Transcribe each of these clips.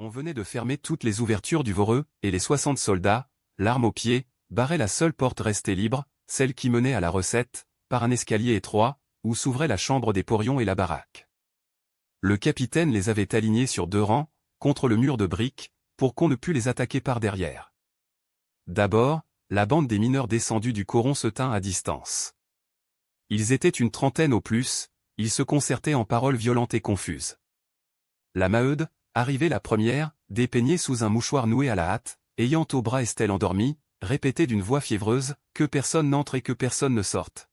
On venait de fermer toutes les ouvertures du Voreux, et les 60 soldats, l'arme au pied, barraient la seule porte restée libre, celle qui menait à la recette, par un escalier étroit, où s'ouvrait la chambre des porions et la baraque. Le capitaine les avait alignés sur 2 rangs, contre le mur de briques, pour qu'on ne pût les attaquer par derrière. D'abord, la bande des mineurs descendus du coron se tint à distance. Ils étaient une trentaine au plus, ils se concertaient en paroles violentes et confuses. La Maheude, arrivée la première, dépeignée sous un mouchoir noué à la hâte, ayant au bras Estelle endormie, répétait d'une voix fiévreuse, « Que personne n'entre et que personne ne sorte.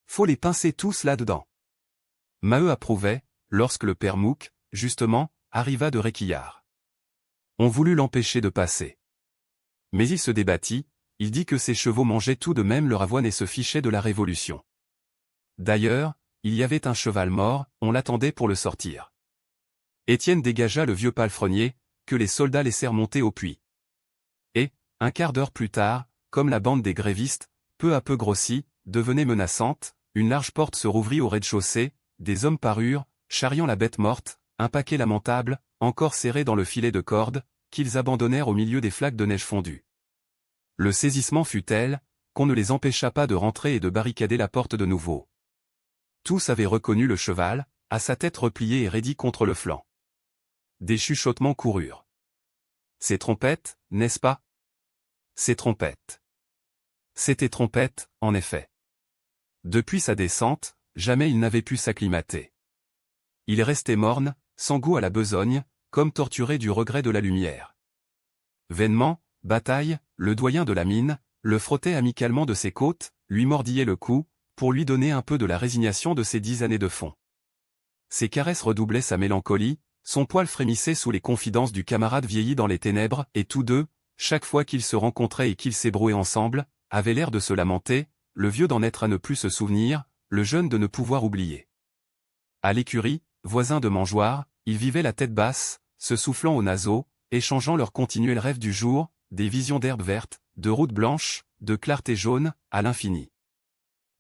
Faut les pincer tous là-dedans. » Maheu approuvait, lorsque le père Mouque, justement, arriva de Réquillart. On voulut l'empêcher de passer. Mais il se débattit, il dit que ses chevaux mangeaient tout de même leur avoine et se fichaient de la Révolution. D'ailleurs, il y avait un cheval mort, on l'attendait pour le sortir. Étienne dégagea le vieux palefrenier, que les soldats laissèrent monter au puits. Et, un quart d'heure plus tard, comme la bande des grévistes, peu à peu grossie, devenait menaçante, une large porte se rouvrit au rez-de-chaussée, des hommes parurent, charriant la bête morte, un paquet lamentable, encore serré dans le filet de corde, qu'ils abandonnèrent au milieu des flaques de neige fondue. Le saisissement fut tel, qu'on ne les empêcha pas de rentrer et de barricader la porte de nouveau. Tous avaient reconnu le cheval, à sa tête repliée et raidie contre le flanc. Des chuchotements coururent. C'est Trompette, n'est-ce pas? C'est Trompette. C'était Trompette, en effet. Depuis sa descente, jamais il n'avait pu s'acclimater. Il restait morne, sans goût à la besogne, comme torturé du regret de la lumière. Vainement, Bataille, le doyen de la mine, le frottait amicalement de ses côtes, lui mordillait le cou, pour lui donner un peu de la résignation de ses 10 années de fond. Ses caresses redoublaient sa mélancolie, son poil frémissait sous les confidences du camarade vieilli dans les ténèbres, et tous deux, chaque fois qu'ils se rencontraient et qu'ils s'ébrouaient ensemble, avaient l'air de se lamenter, le vieux d'en être à ne plus se souvenir, le jeune de ne pouvoir oublier. À l'écurie, voisins de mangeoire, ils vivaient la tête basse, se soufflant aux naseaux, échangeant leurs continuels rêves du jour, des visions d'herbes vertes, de routes blanches, de clarté jaune, à l'infini.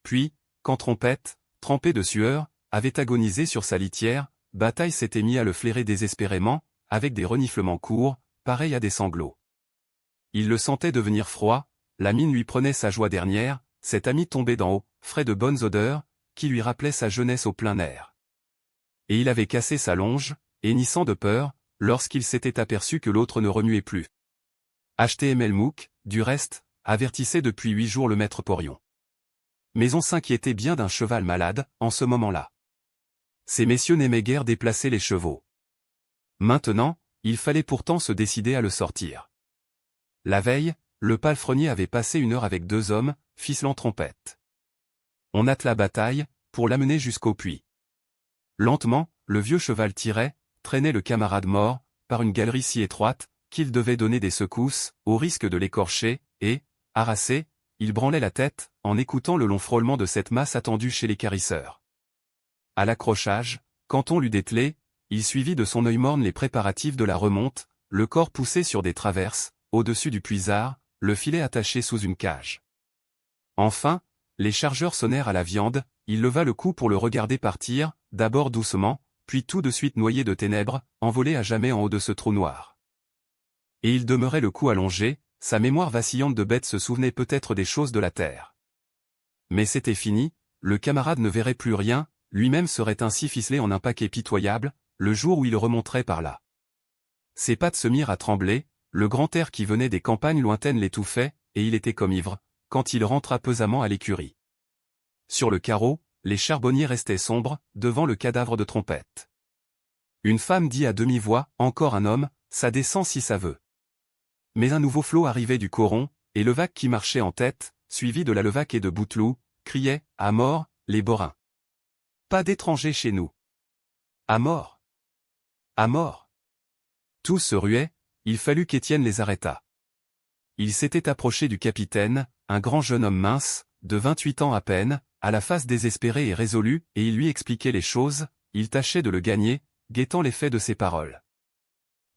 Puis, quand Trompette, trempé de sueur, avait agonisé sur sa litière, Bataille s'était mis à le flairer désespérément, avec des reniflements courts, pareils à des sanglots. Il le sentait devenir froid, la mine lui prenait sa joie dernière, cet ami tombé d'en haut, frais de bonnes odeurs, qui lui rappelait sa jeunesse au plein air. Et il avait cassé sa longe, hennissant de peur, lorsqu'il s'était aperçu que l'autre ne remuait plus. HTML Mouque, du reste, avertissait depuis 8 jours le maître porion. Mais on s'inquiétait bien d'un cheval malade, en ce moment-là. Ces messieurs n'aimaient guère déplacer les chevaux. Maintenant, il fallait pourtant se décider à le sortir. La veille, le palefrenier avait passé 1 heure avec 2 hommes, ficelant Trompette. On attela Bataille, pour l'amener jusqu'au puits. Lentement, le vieux cheval tirait, traînait le camarade mort, par une galerie si étroite, qu'il devait donner des secousses, au risque de l'écorcher, et, harassé, il branlait la tête, en écoutant le long frôlement de cette masse attendue chez les carisseurs. À l'accrochage, quand on l'eut dételé, il suivit de son œil morne les préparatifs de la remonte, le corps poussé sur des traverses, au-dessus du puisard, le filet attaché sous une cage. Enfin, les chargeurs sonnèrent à la viande, il leva le cou pour le regarder partir, d'abord doucement, puis tout de suite noyé de ténèbres, envolé à jamais en haut de ce trou noir. Et il demeurait le cou allongé, sa mémoire vacillante de bête se souvenait peut-être des choses de la terre. Mais c'était fini, le camarade ne verrait plus rien, lui-même serait ainsi ficelé en un paquet pitoyable, le jour où il remonterait par là. Ses pattes se mirent à trembler, le grand air qui venait des campagnes lointaines l'étouffait, et il était comme ivre, quand il rentra pesamment à l'écurie. Sur le carreau, les charbonniers restaient sombres, devant le cadavre de Trompette. Une femme dit à demi-voix, encore un homme, ça descend si ça veut. Mais un nouveau flot arrivait du coron, et Levaque qui marchait en tête, suivi de la Levaque et de Bouteloup, criait, à mort, les borains. Pas d'étrangers chez nous. À mort. À mort. Tous se ruaient, il fallut qu'Étienne les arrêtât. Il s'était approché du capitaine, un grand jeune homme mince, de 28 ans à peine, à la face désespérée et résolue, et il lui expliquait les choses, il tâchait de le gagner, guettant l'effet de ses paroles.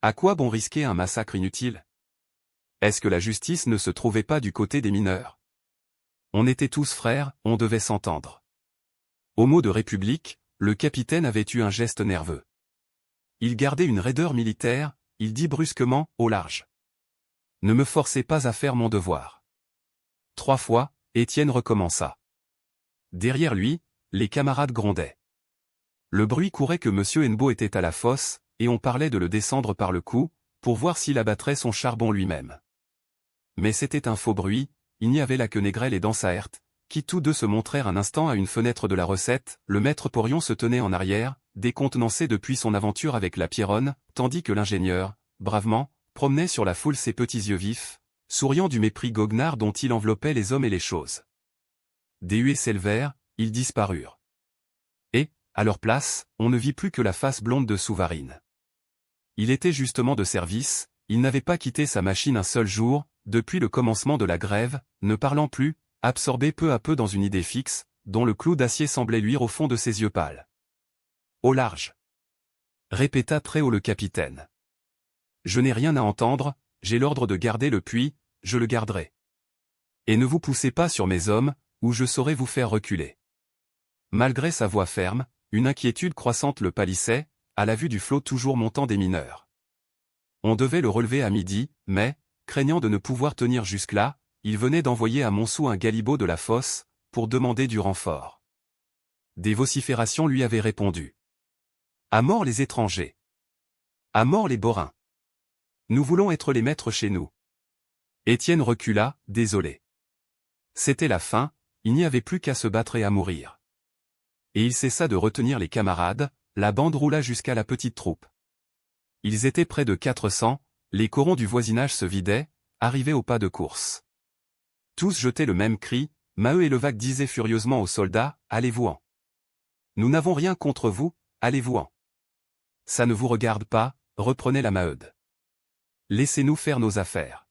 À quoi bon risquer un massacre inutile? Est-ce que la justice ne se trouvait pas du côté des mineurs? On était tous frères, on devait s'entendre. Au mot de République, le capitaine avait eu un geste nerveux. Il gardait une raideur militaire, il dit brusquement, au large. Ne me forcez pas à faire mon devoir. 3 fois, Étienne recommença. Derrière lui, les camarades grondaient. Le bruit courait que M. Hennebeau était à la fosse, et on parlait de le descendre par le cou, pour voir s'il abattrait son charbon lui-même. Mais c'était un faux bruit, il n'y avait là que Négrel et Dansaert, qui tous deux se montrèrent un instant à une fenêtre de la recette, le maître Porion se tenait en arrière, décontenancé depuis son aventure avec la Pierronne, tandis que l'ingénieur, bravement, promenait sur la foule ses petits yeux vifs, souriant du mépris goguenard dont il enveloppait les hommes et les choses. Des huées s'élevèrent, ils disparurent. Et, à leur place, on ne vit plus que la face blonde de Souvarine. Il était justement de service, il n'avait pas quitté sa machine un seul jour, depuis le commencement de la grève, ne parlant plus, absorbé peu à peu dans une idée fixe, dont le clou d'acier semblait luire au fond de ses yeux pâles. Au large, répéta très haut le capitaine. Je n'ai rien à entendre, j'ai l'ordre de garder le puits, je le garderai. Et ne vous poussez pas sur mes hommes, ou je saurai vous faire reculer. Malgré sa voix ferme, une inquiétude croissante le pâlissait, à la vue du flot toujours montant des mineurs. On devait le relever à midi, mais, craignant de ne pouvoir tenir jusque-là, il venait d'envoyer à Montsou un galibot de la fosse, pour demander du renfort. Des vociférations lui avaient répondu. À mort les étrangers. À mort les borains. Nous voulons être les maîtres chez nous. Étienne recula, désolé. C'était la fin, il n'y avait plus qu'à se battre et à mourir. Et il cessa de retenir les camarades, la bande roula jusqu'à la petite troupe. Ils étaient près de 400, les corons du voisinage se vidaient, arrivaient au pas de course. Tous jetaient le même cri, Maheu et Levaque disaient furieusement aux soldats, « Allez-vous-en. Nous n'avons rien contre vous, allez-vous-en. Ça ne vous regarde pas, reprenait la Maheude. Laissez-nous faire nos affaires. »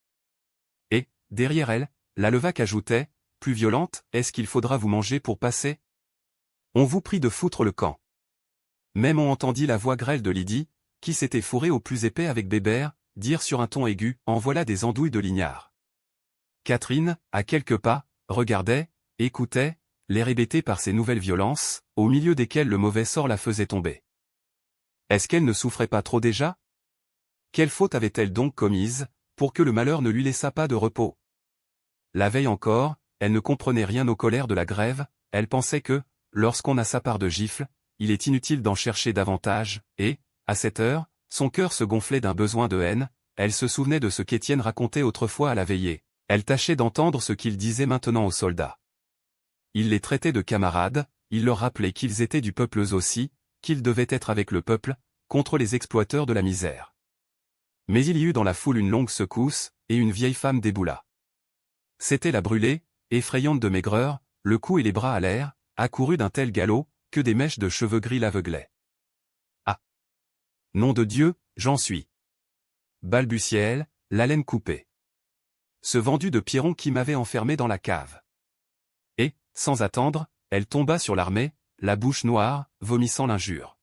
Et, derrière elle, la Levaque ajoutait, plus violente, « Est-ce qu'il faudra vous manger pour passer? On vous prie de foutre le camp. » Même on entendit la voix grêle de Lydie, qui s'était fourrée au plus épais avec Bébert, dire sur un ton aigu, « En voilà des andouilles de lignard. » Catherine, à quelques pas, regardait, écoutait, l'air hébété par ces nouvelles violences, au milieu desquelles le mauvais sort la faisait tomber. Est-ce qu'elle ne souffrait pas trop déjà? Quelle faute avait-elle donc commise, pour que le malheur ne lui laissât pas de repos? La veille encore, elle ne comprenait rien aux colères de la grève, elle pensait que, lorsqu'on a sa part de gifles, il est inutile d'en chercher davantage, et, à cette heure, son cœur se gonflait d'un besoin de haine, elle se souvenait de ce qu'Étienne racontait autrefois à la veillée, elle tâchait d'entendre ce qu'il disait maintenant aux soldats. Il les traitait de camarades, il leur rappelait qu'ils étaient du peuple eux aussi, qu'ils devaient être avec le peuple, contre les exploiteurs de la misère. Mais il y eut dans la foule une longue secousse, et une vieille femme déboula. C'était la brûlée, effrayante de maigreur, le cou et les bras à l'air, accourue d'un tel galop, que des mèches de cheveux gris l'aveuglaient. Ah! Nom de Dieu, j'en suis! Balbutiait-elle, l'haleine coupée. Ce vendu de Pierron qui m'avait enfermé dans la cave. Et, sans attendre, elle tomba sur l'armée, la bouche noire, vomissant l'injure.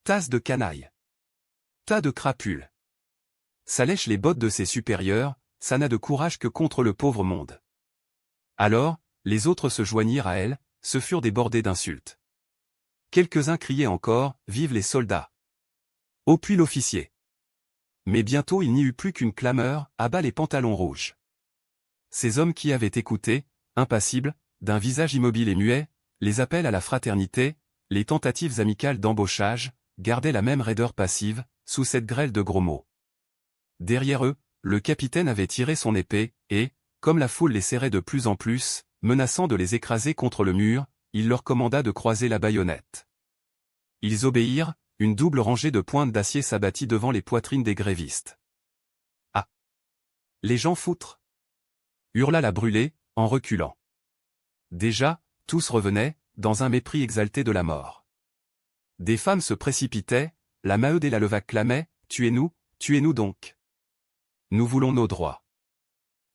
Tasse de canaille. Tas de crapules. Ça lèche les bottes de ses supérieurs, ça n'a de courage que contre le pauvre monde. Alors, les autres se joignirent à elle, se furent débordés d'insultes. Quelques-uns criaient encore, « Vive les soldats !» Au puits l'officier. Mais bientôt il n'y eut plus qu'une clameur, « À bas les pantalons rouges !» Ces hommes qui avaient écouté, impassibles, d'un visage immobile et muet, les appels à la fraternité, les tentatives amicales d'embauchage, gardaient la même raideur passive, sous cette grêle de gros mots. Derrière eux, le capitaine avait tiré son épée, et, comme la foule les serrait de plus en plus, menaçant de les écraser contre le mur, il leur commanda de croiser la baïonnette. Ils obéirent, une double rangée de pointes d'acier s'abattit devant les poitrines des grévistes. « Ah! Les gens foutres !» hurla la brûlée, en reculant. Déjà, tous revenaient, dans un mépris exalté de la mort. Des femmes se précipitaient, la Maheude et la Levaque clamaient, « Tuez-nous donc. Nous voulons nos droits. »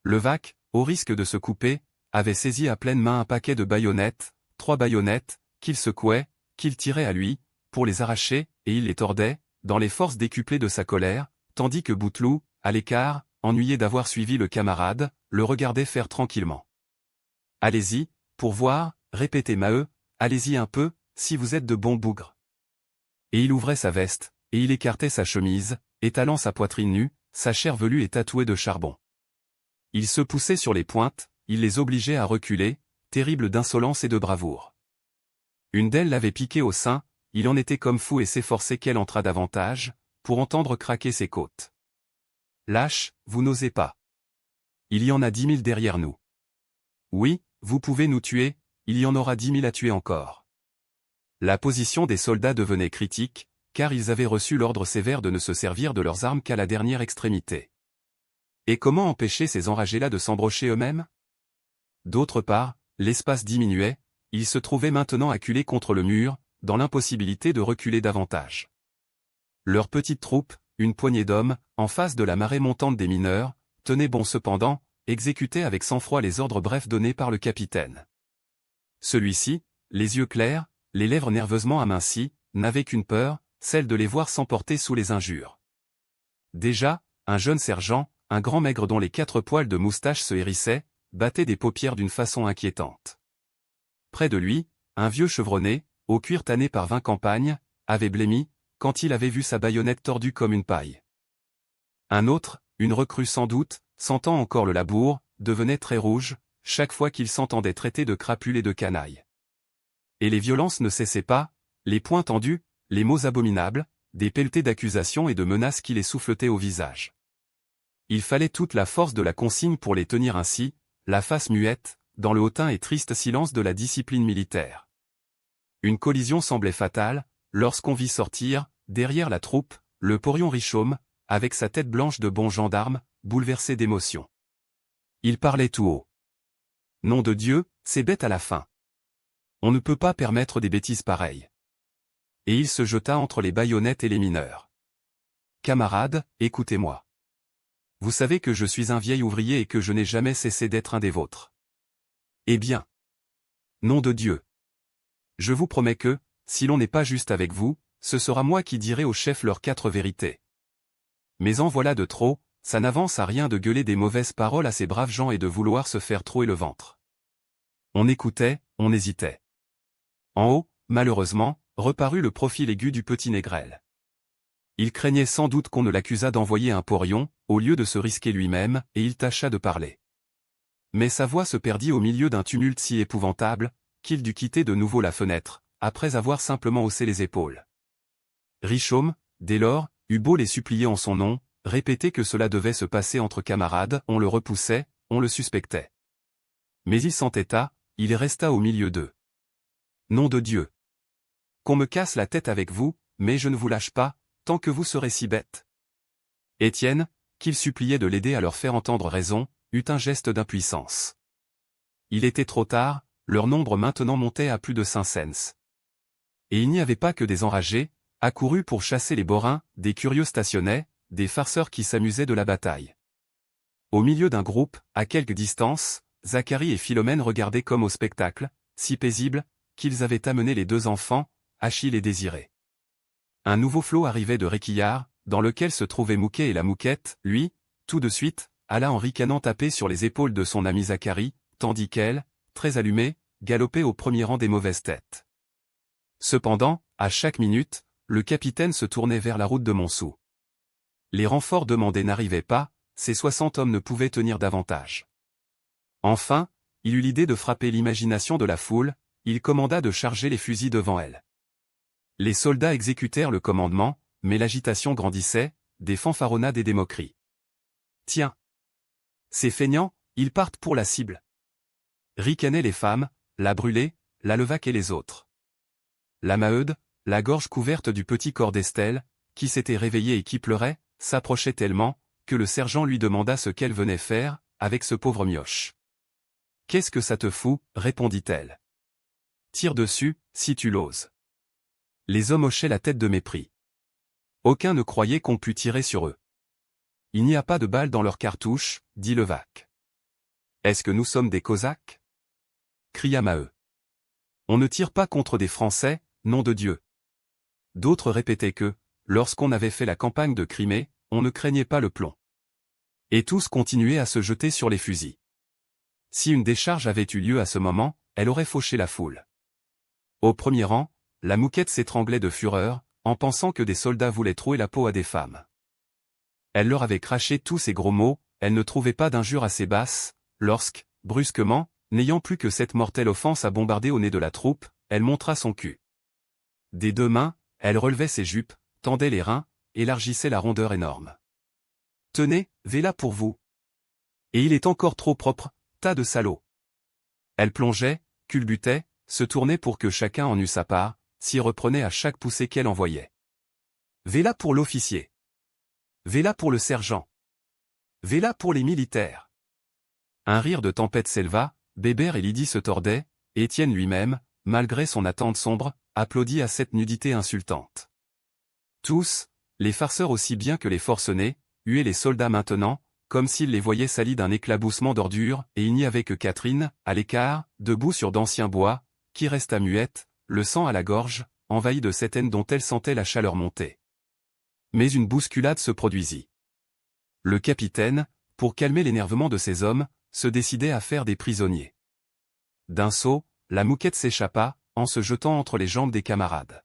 Levaque, au risque de se couper, avait saisi à pleine main un paquet de baïonnettes, 3 baïonnettes, qu'il secouait, qu'il tirait à lui, pour les arracher, et il les tordait, dans les forces décuplées de sa colère, tandis que Bouteloup, à l'écart, ennuyé d'avoir suivi le camarade, le regardait faire tranquillement. « Allez-y, pour voir, répétait Maheu, allez-y un peu, si vous êtes de bons bougres. » Et il ouvrait sa veste, et il écartait sa chemise, étalant sa poitrine nue, sa chair velue et tatouée de charbon. Il se poussait sur les pointes, il les obligeait à reculer, terrible d'insolence et de bravoure. Une d'elles l'avait piqué au sein, il en était comme fou et s'efforçait qu'elle entrât davantage, pour entendre craquer ses côtes. Lâche, vous n'osez pas. Il y en a 10 000 derrière nous. Oui, vous pouvez nous tuer, il y en aura 10 000 à tuer encore. La position des soldats devenait critique, car ils avaient reçu l'ordre sévère de ne se servir de leurs armes qu'à la dernière extrémité. Et comment empêcher ces enragés-là de s'embrocher eux-mêmes? D'autre part, l'espace diminuait, ils se trouvaient maintenant acculés contre le mur, dans l'impossibilité de reculer davantage. Leur petite troupe, une poignée d'hommes, en face de la marée montante des mineurs, tenait bon cependant, exécutait avec sang-froid les ordres brefs donnés par le capitaine. Celui-ci, les yeux clairs, les lèvres nerveusement amincies, n'avait qu'une peur, celle de les voir s'emporter sous les injures. Déjà, un jeune sergent, un grand maigre dont les 4 poils de moustache se hérissaient, battait des paupières d'une façon inquiétante. Près de lui, un vieux chevronné, au cuir tanné par 20 campagnes, avait blêmi, quand il avait vu sa baïonnette tordue comme une paille. Un autre, une recrue sans doute, sentant encore le labour, devenait très rouge, chaque fois qu'il s'entendait traiter de crapule et de canaille. Et les violences ne cessaient pas, les poings tendus, les mots abominables, des pelletées d'accusations et de menaces qui les souffletaient au visage. Il fallait toute la force de la consigne pour les tenir ainsi, la face muette, dans le hautain et triste silence de la discipline militaire. Une collision semblait fatale, lorsqu'on vit sortir, derrière la troupe, le porion Richomme, avec sa tête blanche de bon gendarme, bouleversé d'émotion. Il parlait tout haut. Nom de Dieu, c'est bête à la fin. On ne peut pas permettre des bêtises pareilles. Et il se jeta entre les baïonnettes et les mineurs. Camarades, écoutez-moi. Vous savez que je suis un vieil ouvrier et que je n'ai jamais cessé d'être un des vôtres. Eh bien. Nom de Dieu. Je vous promets que, si l'on n'est pas juste avec vous, ce sera moi qui dirai au chef leurs 4 vérités. Mais en voilà de trop, ça n'avance à rien de gueuler des mauvaises paroles à ces braves gens et de vouloir se faire trouer le ventre. On écoutait, on hésitait. En haut, malheureusement, reparut le profil aigu du petit Négrel. Il craignait sans doute qu'on ne l'accusât d'envoyer un porion, au lieu de se risquer lui-même, et il tâcha de parler. Mais sa voix se perdit au milieu d'un tumulte si épouvantable, qu'il dut quitter de nouveau la fenêtre, après avoir simplement haussé les épaules. Richomme, dès lors, eut beau les supplier en son nom, répéter que cela devait se passer entre camarades, on le repoussait, on le suspectait. Mais il s'entêta, il resta au milieu d'eux. Nom de Dieu. Qu'on me casse la tête avec vous, mais je ne vous lâche pas, tant que vous serez si bête. Étienne, qu'il suppliait de l'aider à leur faire entendre raison, eut un geste d'impuissance. Il était trop tard, leur nombre maintenant montait à plus de 500. Et il n'y avait pas que des enragés, accourus pour chasser les borains, des curieux stationnaient, des farceurs qui s'amusaient de la bataille. Au milieu d'un groupe, à quelque distance, Zacharie et Philomène regardaient comme au spectacle, si paisible, qu'ils avaient amené les 2 enfants, Achille et Désiré. Un nouveau flot arrivait de Réquillart, dans lequel se trouvaient Mouquet et la Mouquette, lui, tout de suite, alla en ricanant taper sur les épaules de son ami Zacharie, tandis qu'elle, très allumée, galopait au premier rang des mauvaises têtes. Cependant, à chaque minute, le capitaine se tournait vers la route de Montsou. Les renforts demandés n'arrivaient pas, ces 60 hommes ne pouvaient tenir davantage. Enfin, il eut l'idée de frapper l'imagination de la foule, il commanda de charger les fusils devant elle. Les soldats exécutèrent le commandement, mais l'agitation grandissait, des fanfaronnades et des moqueries. Tiens! Ces feignants, ils partent pour la cible. Ricanaient les femmes, la Brûlé, la Levaque et les autres. La Maheude, la gorge couverte du petit corps d'Estelle, qui s'était réveillée et qui pleurait, s'approchait tellement, que le sergent lui demanda ce qu'elle venait faire, avec ce pauvre mioche. « Qu'est-ce que ça te fout » répondit-elle. « Tire dessus, si tu l'oses. » Les hommes hochaient la tête de mépris. Aucun ne croyait qu'on pût tirer sur eux. « Il n'y a pas de balles dans leurs cartouches, dit Levaque. Est-ce que nous sommes des Cosaques ? Cria Maheu. On ne tire pas contre des Français, nom de Dieu. D'autres répétaient que, lorsqu'on avait fait la campagne de Crimée, on ne craignait pas le plomb. Et tous continuaient à se jeter sur les fusils. Si une décharge avait eu lieu à ce moment, elle aurait fauché la foule. Au premier rang, la Mouquette s'étranglait de fureur, en pensant que des soldats voulaient trouer la peau à des femmes. Elle leur avait craché tous ces gros mots, elle ne trouvait pas d'injure assez basse, lorsque, brusquement, n'ayant plus que cette mortelle offense à bombarder au nez de la troupe, elle montra son cul. Des deux mains, elle relevait ses jupes, tendait les reins, élargissait la rondeur énorme. « Tenez, voilà pour vous. Et il est encore trop propre, tas de salauds. » Elle plongeait, culbutait, se tournait pour que chacun en eût sa part, s'y reprenait à chaque poussée qu'elle envoyait. « Voilà pour l'officier. Voilà pour le sergent. Voilà pour les militaires. » Un rire de tempête s'éleva, Bébert et Lydie se tordaient, Étienne lui-même, malgré son attente sombre, applaudit à cette nudité insultante. Tous, les farceurs aussi bien que les forcenés, huaient les soldats maintenant, comme s'ils les voyaient salis d'un éclaboussement d'ordures, et il n'y avait que Catherine, à l'écart, debout sur d'anciens bois, qui resta muette, le sang à la gorge, envahie de cette haine dont elle sentait la chaleur monter. Mais une bousculade se produisit. Le capitaine, pour calmer l'énervement de ses hommes, se décidait à faire des prisonniers. D'un saut, la mouquette s'échappa, en se jetant entre les jambes des camarades.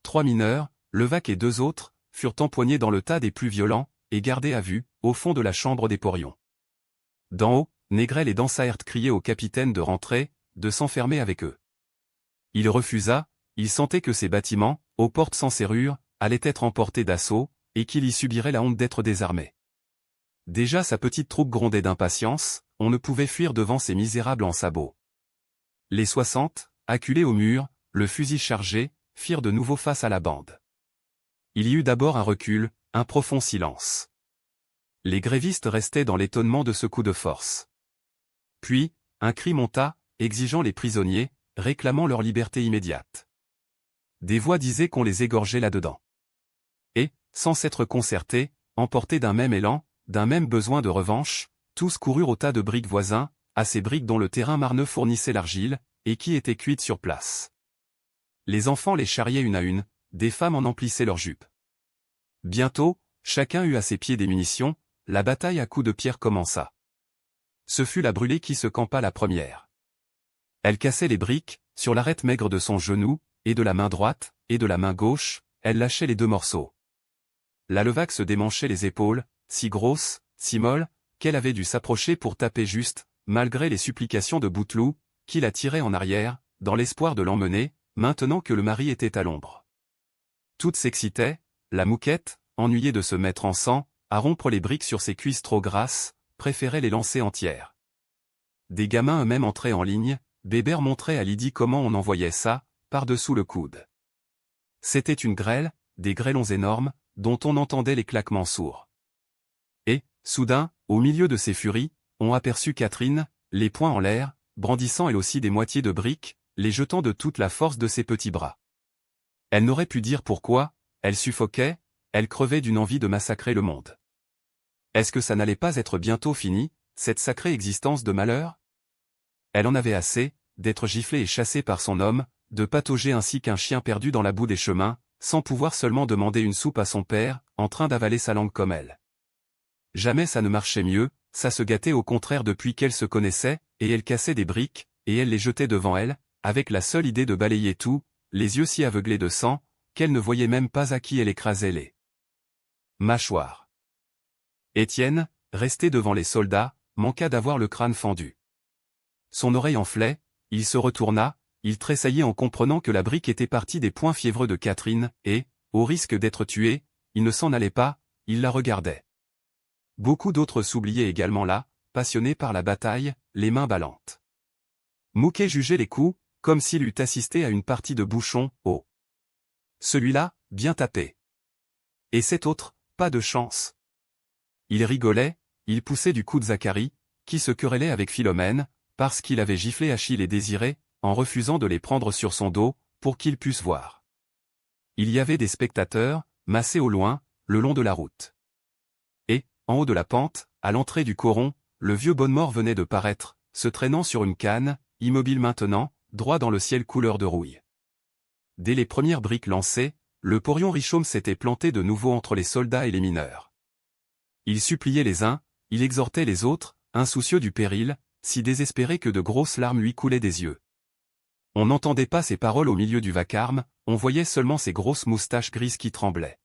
3 mineurs, Levaque et 2 autres, furent empoignés dans le tas des plus violents, et gardés à vue, au fond de la chambre des porions. D'en haut, Négrel et Dansaert criaient au capitaine de rentrer, de s'enfermer avec eux. Il refusa, il sentait que ces bâtiments, aux portes sans serrure, allaient être emportés d'assaut, et qu'il y subirait la honte d'être désarmé. Déjà sa petite troupe grondait d'impatience, on ne pouvait fuir devant ces misérables en sabots. Les 60, acculés au mur, le fusil chargé, firent de nouveau face à la bande. Il y eut d'abord un recul, un profond silence. Les grévistes restaient dans l'étonnement de ce coup de force. Puis, un cri monta, exigeant les prisonniers, réclamant leur liberté immédiate. Des voix disaient qu'on les égorgeait là-dedans. Et, sans s'être concertés, emportés d'un même élan, d'un même besoin de revanche, tous coururent au tas de briques voisins, à ces briques dont le terrain marneux fournissait l'argile, et qui étaient cuites sur place. Les enfants les charriaient une à une, des femmes en emplissaient leurs jupes. Bientôt, chacun eut à ses pieds des munitions, la bataille à coups de pierre commença. Ce fut la brûlée qui se campa la première. Elle cassait les briques, sur l'arête maigre de son genou, et de la main droite, et de la main gauche, elle lâchait les 2 morceaux. La Levaque se démanchait les épaules, si grosse, si molle, qu'elle avait dû s'approcher pour taper juste, malgré les supplications de Bouteloup, qui la tirait en arrière, dans l'espoir de l'emmener, maintenant que le mari était à l'ombre. Toutes s'excitaient, la mouquette, ennuyée de se mettre en sang, à rompre les briques sur ses cuisses trop grasses, préférait les lancer entières. Des gamins eux-mêmes entraient en ligne, Bébert montrait à Lydie comment on envoyait ça, par-dessous le coude. C'était une grêle, des grêlons énormes, dont on entendait les claquements sourds. Et, soudain, au milieu de ces furies, on aperçut Catherine, les poings en l'air, brandissant elle aussi des moitiés de briques, les jetant de toute la force de ses petits bras. Elle n'aurait pu dire pourquoi, elle suffoquait, elle crevait d'une envie de massacrer le monde. Est-ce que ça n'allait pas être bientôt fini, cette sacrée existence de malheur? Elle en avait assez, d'être giflée et chassée par son homme, de patauger ainsi qu'un chien perdu dans la boue des chemins, sans pouvoir seulement demander une soupe à son père, en train d'avaler sa langue comme elle. Jamais ça ne marchait mieux, ça se gâtait au contraire depuis qu'elle se connaissait, et elle cassait des briques, et elle les jetait devant elle, avec la seule idée de balayer tout, les yeux si aveuglés de sang, qu'elle ne voyait même pas à qui elle écrasait les mâchoires. Étienne, resté devant les soldats, manqua d'avoir le crâne fendu. Son oreille enflait, il se retourna, il tressaillit en comprenant que la brique était partie des poings fiévreux de Catherine, et, au risque d'être tué, il ne s'en allait pas, il la regardait. Beaucoup d'autres s'oubliaient également là, passionnés par la bataille, les mains ballantes. Mouquet jugeait les coups, comme s'il eût assisté à une partie de bouchon, oh. Celui-là, bien tapé. Et cet autre, pas de chance. Il rigolait, il poussait du coude Zacharie, qui se querellait avec Philomène, parce qu'il avait giflé Achille et Désiré, en refusant de les prendre sur son dos, pour qu'ils puissent voir. Il y avait des spectateurs, massés au loin, le long de la route. Et, en haut de la pente, à l'entrée du coron, le vieux Bonnemort venait de paraître, se traînant sur une canne, immobile maintenant, droit dans le ciel couleur de rouille. Dès les premières briques lancées, le porion Richomme s'était planté de nouveau entre les soldats et les mineurs. Il suppliait les uns, il exhortait les autres, insoucieux du péril, si désespéré que de grosses larmes lui coulaient des yeux. On n'entendait pas ses paroles au milieu du vacarme, on voyait seulement ses grosses moustaches grises qui tremblaient.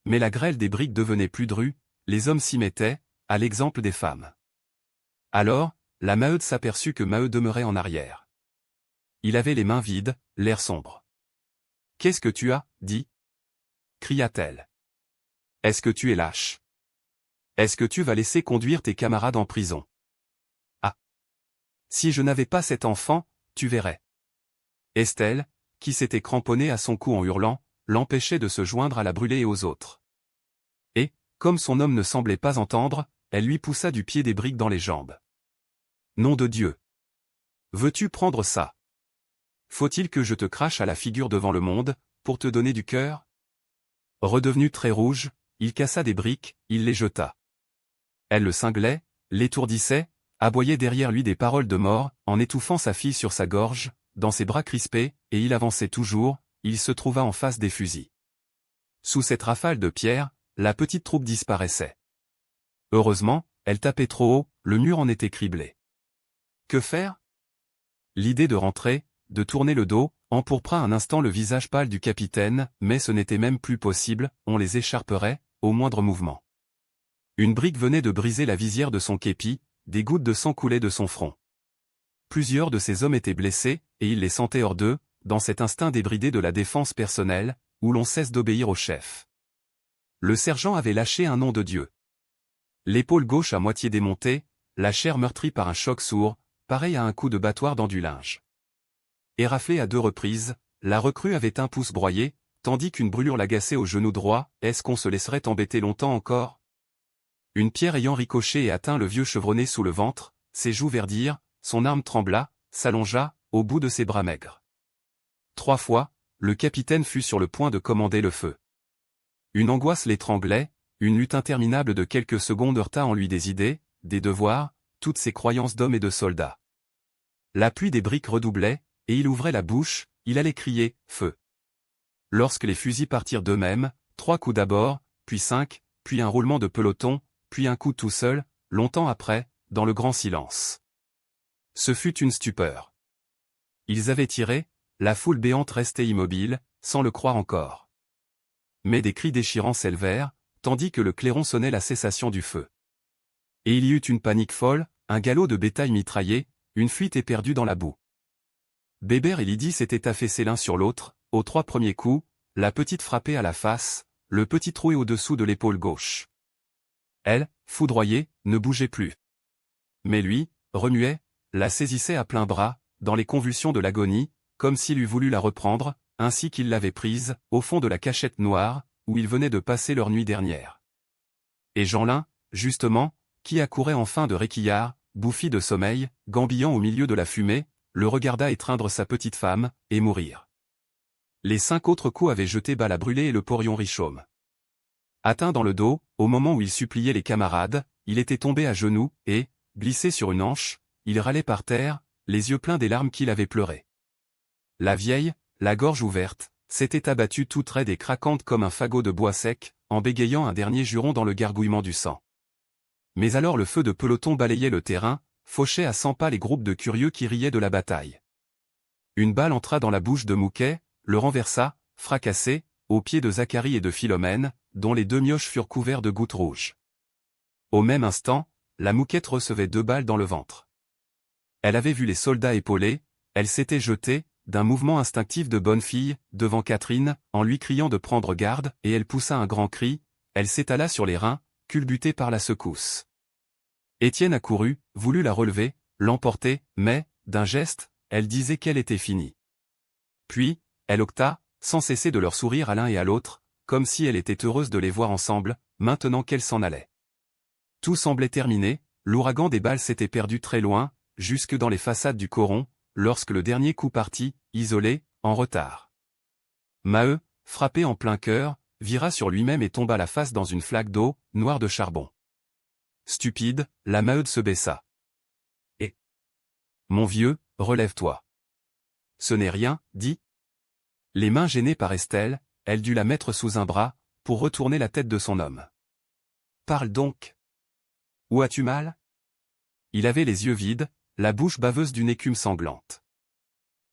Mais la grêle des briques devenait plus drue, les hommes s'y mettaient, à l'exemple des femmes. Alors, la Maheude s'aperçut que Maheu demeurait en arrière. Il avait les mains vides, l'air sombre. « Qu'est-ce que tu as, dis » cria-t-elle. « Est-ce que tu es lâche? Est-ce que tu vas laisser conduire tes camarades en prison? Ah! Si je n'avais pas cet enfant, tu verrais. » Estelle, qui s'était cramponnée à son cou en hurlant, l'empêchait de se joindre à la brûlée et aux autres. Et, comme son homme ne semblait pas entendre, elle lui poussa du pied des briques dans les jambes. « Nom de Dieu! Veux-tu prendre ça? Faut-il que je te crache à la figure devant le monde, pour te donner du cœur? » Redevenu très rouge, il cassa des briques, il les jeta. Elle le cinglait, l'étourdissait, aboyait derrière lui des paroles de mort, en étouffant sa fille sur sa gorge, dans ses bras crispés, et il avançait toujours, il se trouva en face des fusils. Sous cette rafale de pierres, la petite troupe disparaissait. Heureusement, elle tapait trop haut, le mur en était criblé. Que faire? L'idée de rentrer, de tourner le dos, empourpra un instant le visage pâle du capitaine, mais ce n'était même plus possible, on les écharperait, au moindre mouvement. Une brique venait de briser la visière de son képi, des gouttes de sang coulaient de son front. Plusieurs de ces hommes étaient blessés, et il les sentait hors d'eux, dans cet instinct débridé de la défense personnelle, où l'on cesse d'obéir au chef. Le sergent avait lâché un nom de Dieu. L'épaule gauche à moitié démontée, la chair meurtrie par un choc sourd, pareil à un coup de battoir dans du linge. Éraflée à 2 reprises, la recrue avait un pouce broyé, tandis qu'une brûlure l'agaçait au genou droit. Est-ce qu'on se laisserait embêter longtemps encore? Une pierre ayant ricoché et atteint le vieux chevronné sous le ventre, ses joues verdirent, son arme trembla, s'allongea, au bout de ses bras maigres. 3 fois, le capitaine fut sur le point de commander le feu. Une angoisse l'étranglait, une lutte interminable de quelques secondes heurta en lui des idées, des devoirs, toutes ses croyances d'homme et de soldat. La pluie des briques redoublait, et il ouvrait la bouche, il allait crier « Feu !» Lorsque les fusils partirent d'eux-mêmes, 3 coups d'abord, puis 5, puis un roulement de peloton, puis un coup tout seul, longtemps après, dans le grand silence. Ce fut une stupeur. Ils avaient tiré, la foule béante restait immobile, sans le croire encore. Mais des cris déchirants s'élevèrent, tandis que le clairon sonnait la cessation du feu. Et il y eut une panique folle, un galop de bétail mitraillé, une fuite éperdue dans la boue. Bébert et Lydie s'étaient affaissés l'un sur l'autre, aux 3 premiers coups, la petite frappée à la face, le petit troué au-dessous de l'épaule gauche. Elle, foudroyée, ne bougeait plus. Mais lui, remuait, la saisissait à plein bras, dans les convulsions de l'agonie, comme s'il eût voulu la reprendre, ainsi qu'il l'avait prise, au fond de la cachette noire, où ils venaient de passer leur nuit dernière. Et Jeanlin, justement, qui accourait enfin de Réquillart, bouffi de sommeil, gambillant au milieu de la fumée, le regarda étreindre sa petite femme, et mourir. Les 5 autres coups avaient jeté bas la brûlée et le porion Richomme. Atteint dans le dos, au moment où il suppliait les camarades, il était tombé à genoux, et, glissé sur une hanche, il râlait par terre, les yeux pleins des larmes qu'il avait pleurées. La vieille, la gorge ouverte, s'était abattue toute raide et craquante comme un fagot de bois sec, en bégayant un dernier juron dans le gargouillement du sang. Mais alors le feu de peloton balayait le terrain, fauchait à 100 pas les groupes de curieux qui riaient de la bataille. Une balle entra dans la bouche de Mouquet, le renversa, fracassé, aux pieds de Zacharie et de Philomène, dont les 2 mioches furent couverts de gouttes rouges. Au même instant, la Mouquette recevait 2 balles dans le ventre. Elle avait vu les soldats épaulés, elle s'était jetée, d'un mouvement instinctif de bonne fille, devant Catherine, en lui criant de prendre garde, et elle poussa un grand cri, elle s'étala sur les reins, culbutée par la secousse. Étienne accourut, voulut la relever, l'emporter, mais, d'un geste, elle disait qu'elle était finie. Puis, elle octa, sans cesser de leur sourire à l'un et à l'autre, comme si elle était heureuse de les voir ensemble, maintenant qu'elle s'en allait. Tout semblait terminé, l'ouragan des balles s'était perdu très loin, jusque dans les façades du coron, lorsque le dernier coup partit, isolé, en retard. Maheu, frappé en plein cœur, vira sur lui-même et tomba la face dans une flaque d'eau, noire de charbon. Stupide, la Maheude se baissa. « Eh! Mon vieux, relève-toi. » « Ce n'est rien, dit. » Les mains gênées par Estelle, elle dut la mettre sous un bras, pour retourner la tête de son homme. « Parle donc. Où as-tu mal ?» Il avait les yeux vides, la bouche baveuse d'une écume sanglante.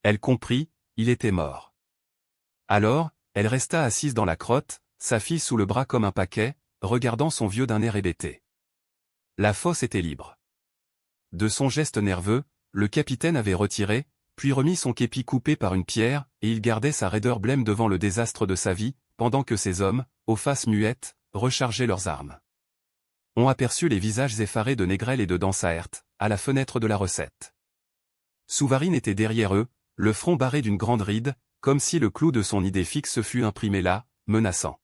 Elle comprit, il était mort. Alors, elle resta assise dans la crotte, sa fille sous le bras comme un paquet, regardant son vieux d'un air hébété. La fosse était libre. De son geste nerveux, le capitaine avait retiré, puis remis son képi coupé par une pierre, et il gardait sa raideur blême devant le désastre de sa vie, pendant que ses hommes, aux faces muettes, rechargeaient leurs armes. On aperçut les visages effarés de Négrel et de Dansaert, à la fenêtre de la recette. Souvarine était derrière eux, le front barré d'une grande ride, comme si le clou de son idée fixe se fût imprimé là, menaçant.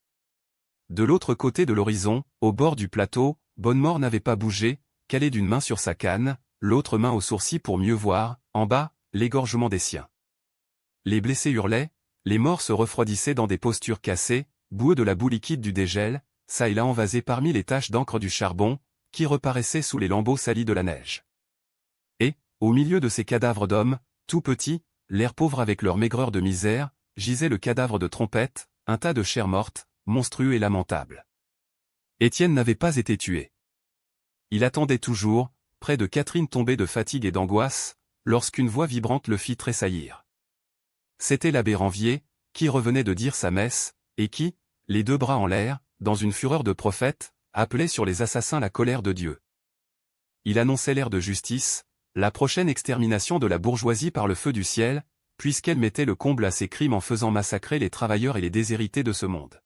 De l'autre côté de l'horizon, au bord du plateau, Bonnemort n'avait pas bougé, calé d'une main sur sa canne, l'autre main au sourcil pour mieux voir, en bas, l'égorgement des siens. Les blessés hurlaient, les morts se refroidissaient dans des postures cassées, boueux de la boue liquide du dégel, ça et là envasés parmi les taches d'encre du charbon, qui reparaissaient sous les lambeaux salis de la neige. Et, au milieu de ces cadavres d'hommes, tout petits, l'air pauvre avec leur maigreur de misère, gisait le cadavre de Trompette, un tas de chair morte, monstrueux et lamentable. Étienne n'avait pas été tué. Il attendait toujours, près de Catherine tombée de fatigue et d'angoisse, lorsqu'une voix vibrante le fit tressaillir. C'était l'abbé Ranvier, qui revenait de dire sa messe, et qui, les deux bras en l'air, dans une fureur de prophète, appelait sur les assassins la colère de Dieu. Il annonçait l'ère de justice, la prochaine extermination de la bourgeoisie par le feu du ciel, puisqu'elle mettait le comble à ses crimes en faisant massacrer les travailleurs et les déshérités de ce monde.